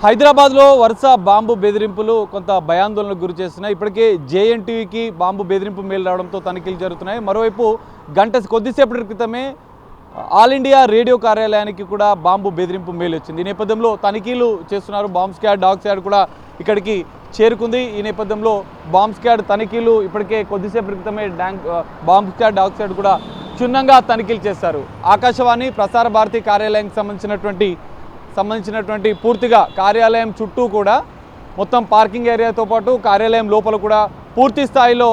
హైదరాబాద్లో వరుస బాంబు బెదిరింపులు కొంత భయాందోళనకు గురి చేస్తున్నాయి. ఇప్పటికే జేఎన్టీయూకి బాంబు బెదిరింపు మెయిల్ రావడంతో తనిఖీలు జరుగుతున్నాయి. మరోవైపు కొద్దిసేపటి క్రితమే ఆల్ ఇండియా రేడియో కార్యాలయానికి కూడా బాంబు బెదిరింపు మెయిల్ వచ్చింది. ఈ నేపథ్యంలో తనిఖీలు చేస్తున్నారు. బాంబ్ స్క్వాడ్, డాగ్ స్క్వాడ్ కూడా ఇక్కడికి చేరుకుంది. ఈ నేపథ్యంలో బాంబ్ స్క్వాడ్ తనిఖీలు ఇప్పటికే కొద్దిసేపటి క్రితమే బాంబ్ స్క్వాడ్, డాగ్ స్క్వాడ్ కూడా క్షుణ్ణంగా తనిఖీలు చేస్తారు. ఆకాశవాణి ప్రసార భారతి కార్యాలయానికి సంబంధించినటువంటి పూర్తిగా కార్యాలయం చుట్టూ కూడా మొత్తం పార్కింగ్ ఏరియాతో పాటు కార్యాలయం లోపల కూడా పూర్తి స్థాయిలో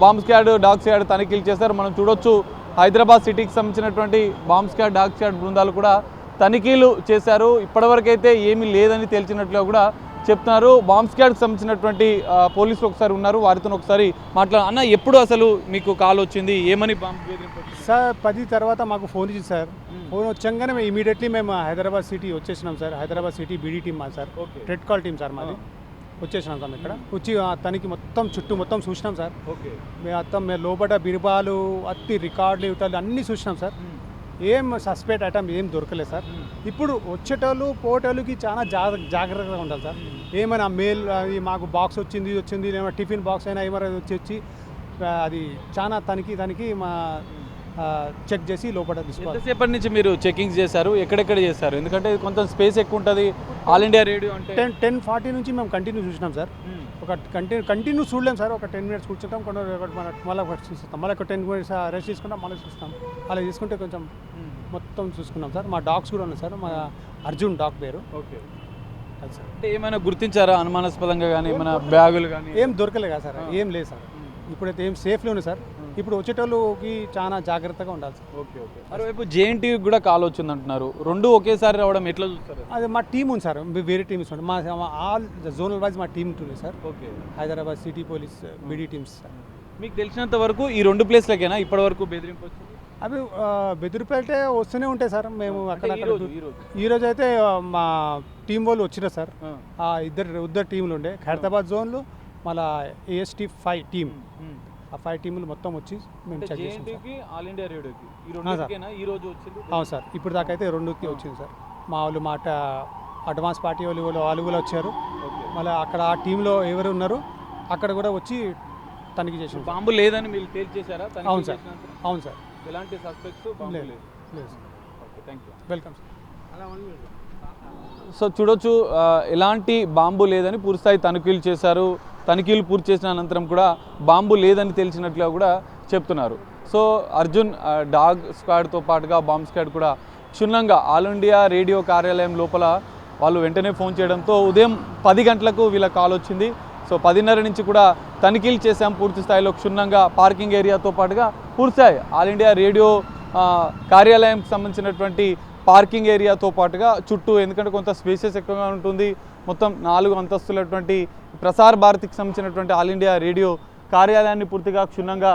బాంబ్ స్క్వాడ్, డాగ్ స్క్వాడ్ తనిఖీలు చేశారు. మనం చూడొచ్చు హైదరాబాద్ సిటీకి సంబంధించినటువంటి బాంబ్ స్క్వాడ్, డాగ్ స్క్వాడ్ బృందాలు కూడా తనిఖీలు చేశారు. ఇప్పటివరకైతే ఏమీ లేదని తేల్చినట్లుగా కూడా చెప్తున్నారు. బాంబ్ స్క్వాడ్కి సంబంధించినటువంటి పోలీసులు ఒకసారి ఉన్నారు, వారితో ఒకసారి అన్న ఎప్పుడు అసలు మీకు కాల్ వచ్చింది, ఏమని బాంబు బెదిరింపు సార్? 10 తర్వాత మాకు ఫోన్ ఇచ్చింది సార్. ఫోన్ వచ్చాగానే ఇమీడియట్లీ మేము హైదరాబాద్ సిటీ వచ్చేసినాం sir. Hyderabad city BD team మాది sir, red call team sir మాది. వచ్చేసినాం సార్ ఇక్కడ వచ్చి తనకి చుట్టూ మొత్తం చూసినాం సార్. మేము లోపల బిరుబాలు, అత్తి రికార్డులు ఇవటాలు అన్నీ చూసినాం సార్. ఏం సస్పెక్ట్ ఐటమ్ ఏం దొరకలేదు సార్. ఇప్పుడు వచ్చేటోళ్ళు పోటోళ్ళకి చాలా జాగ్రత్తగా ఉండాలి సార్. ఏమైనా మెయిల్ మాకు బాక్స్ వచ్చింది ఏమైనా టిఫిన్ బాక్స్ అయినా ఏమైనా వచ్చి అది చాలా తనకి మా చెక్ చేసి లోపల తీసుకోవాలి. ఎంతసేపటి నుంచి మీరు చెకింగ్ చేశారు, ఎక్కడెక్కడ చేశారు? ఎందుకంటే కొంత స్పేస్ ఎక్కువ ఉంటుంది. ఆల్ ఇండియా రేడియో అంటే 10:40 నుంచి మేము కంటిన్యూ చూసినాం సార్. ఒక కంటిన్యూ చూడలేం సార్. ఒక 10 మినిట్స్ కూర్చుంటాం, మళ్ళీ చూస్తాం, మళ్ళీ ఒక 10 మినిట్స్ రెస్ట్ తీసుకుంటాం, మళ్ళీ చూస్తాం. అలా తీసుకుంటే కొంచెం మొత్తం చూసుకున్నాం సార్. మా డాగ్స్ కూడా ఉన్నాయి సార్. మా అర్జున్ డాగ్ పేరు. ఓకే, అది సార్. అంటే ఏమైనా గుర్తించారా అనుమానాస్పదంగా కానీ ఏమైనా బ్యాగులు కానీ? ఏం దొరకలేదు కదా సార్, ఏం లేదు సార్. ఇప్పుడైతే ఏం సేఫ్లీ ఉంది సార్. ఇప్పుడు వచ్చేటోళ్ళకి చాలా జాగ్రత్తగా ఉండాలి సార్. ఓకే. మరోవైపు జేఎన్టీయూ కూడా కాల్ వచ్చింది అంటున్నారు. రెండు ఒకేసారి రావడం ఎట్లా చూస్తారు? అది మా టీం ఉంది సార్, వేరే టీమ్స్ ఉంది. మా ఆల్ జోనల్ వైజ్ మా టీం ఉంది sir. Okay. Hyderabad city police beedi teams sir. మీకు తెలిసినంత వరకు ఈ 2 ప్లేస్లకేనా ఇప్పటి వరకు బెదిరింపు వచ్చింది? అవి బెదిరిపోతే వస్తూనే ఉంటాయి సార్. మేము అక్కడక్కడ ఈరోజు అయితే మా టీం వాళ్ళు వచ్చినారు సార్. ఇద్దరు టీంలు ఉండే హైదరాబాద్ జోన్లు, మళ్ళీ AST 5 టీం. ఆ 5 టీములు మొత్తం వచ్చి మేము చెక్ చేసాం. ఆల్ ఇండియా రేడియోకి ఈ రోజు వచ్చింది. అవును సార్, ఇప్పుడు దాకా అయితే 2కి వచ్చింది సార్. మా వాళ్ళు అడ్వాన్స్ పార్టీ వాళ్ళు కూడా వచ్చారు. మళ్ళీ అక్కడ ఆ టీంలో ఎవరు ఉన్నారు అక్కడ కూడా వచ్చి తనిఖీ చేసారు. బాంబు లేదని మీరు తేల్చేశారా? అవును సార్, అవును సార్. ఎలాంటి సస్పెక్ట్స్ లేదు. Okay, thank you. Welcome sir. So చూడొచ్చు, ఎలాంటి బాంబు లేదని పూర్తిస్థాయి తనిఖీలు చేశారు. తనిఖీలు పూర్తి చేసిన అనంతరం కూడా బాంబు లేదని తెలిసినట్లుగా కూడా చెప్తున్నారు. సో అర్జున్ డాగ్ స్క్వాడ్తో పాటుగా బాంబ్ స్క్వాడ్ కూడా క్షుణ్ణంగా ఆల్ ఇండియా రేడియో కార్యాలయం లోపల వాళ్ళు వెంటనే ఫోన్ చేయడంతో ఉదయం 10 గంటలకు వీళ్ళ కాల్ వచ్చింది. సో 10:30 నుంచి కూడా తనిఖీలు చేశాం పూర్తి స్థాయిలో క్షుణ్ణంగా. పార్కింగ్ ఏరియాతో పాటుగా పూర్తిస్థాయి ఆల్ ఇండియా రేడియో కార్యాలయంకి సంబంధించినటువంటి పార్కింగ్ ఏరియాతో పాటుగా చుట్టూ, ఎందుకంటే కొంత స్పేసెస్ ఎక్కువగా ఉంటుంది. మొత్తం 4 అంతస్తులటువంటి ప్రసార భారతికి సంబంధించినటువంటి ఆల్ ఇండియా రేడియో కార్యాలయాన్ని పూర్తిగా క్షుణ్ణంగా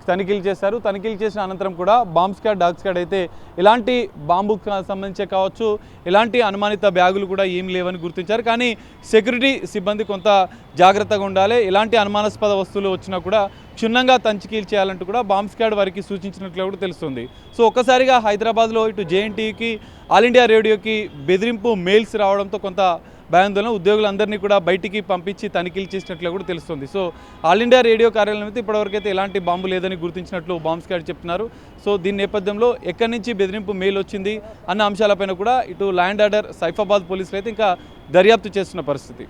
తనిఖీలు చేశారు. తనిఖీలు చేసిన అనంతరం కూడా బాంబ్ స్క్వాడ్, డాగ్ స్క్వాడ్ అయితే ఎలాంటి బాంబుకు సంబంధించే కావచ్చు, ఎలాంటి అనుమానిత బ్యాగులు కూడా ఏం లేవని గుర్తించారు. కానీ సెక్యూరిటీ సిబ్బంది కొంత జాగ్రత్తగా ఉండాలి. ఎలాంటి అనుమానాస్పద వస్తువులు వచ్చినా కూడా క్షుణ్ణంగా తనిఖీలు చేయాలంటూ కూడా బాంబ్ స్క్వాడ్ వారికి సూచించినట్లు కూడా తెలుస్తుంది. సో ఒక్కసారిగా హైదరాబాద్లో ఇటు జేఎన్టీయూకి, ఆల్ ఇండియా రేడియోకి బెదిరింపు మెయిల్స్ రావడంతో కొంత భయాందోళన, ఉద్యోగులందరినీ కూడా బయటికి పంపించి తనిఖీలు చేసినట్లు కూడా తెలుస్తుంది. సో ఆల్ ఇండియా రేడియో కార్యాలయం అయితే ఇప్పటివరకైతే ఎలాంటి బాంబు లేదని గుర్తించినట్లు బాంబ్ స్క్వాడ్ చెప్తున్నారు. సో దీని నేపథ్యంలో ఎక్కడి నుంచి బెదిరింపు మెయిల్ వచ్చింది అన్న అంశాలపైన కూడా ఇటు ల్యాండ్ ఆర్డర్, సైఫాబాద్ పోలీసులు అయితే ఇంకా దర్యాప్తు చేస్తున్న పరిస్థితి.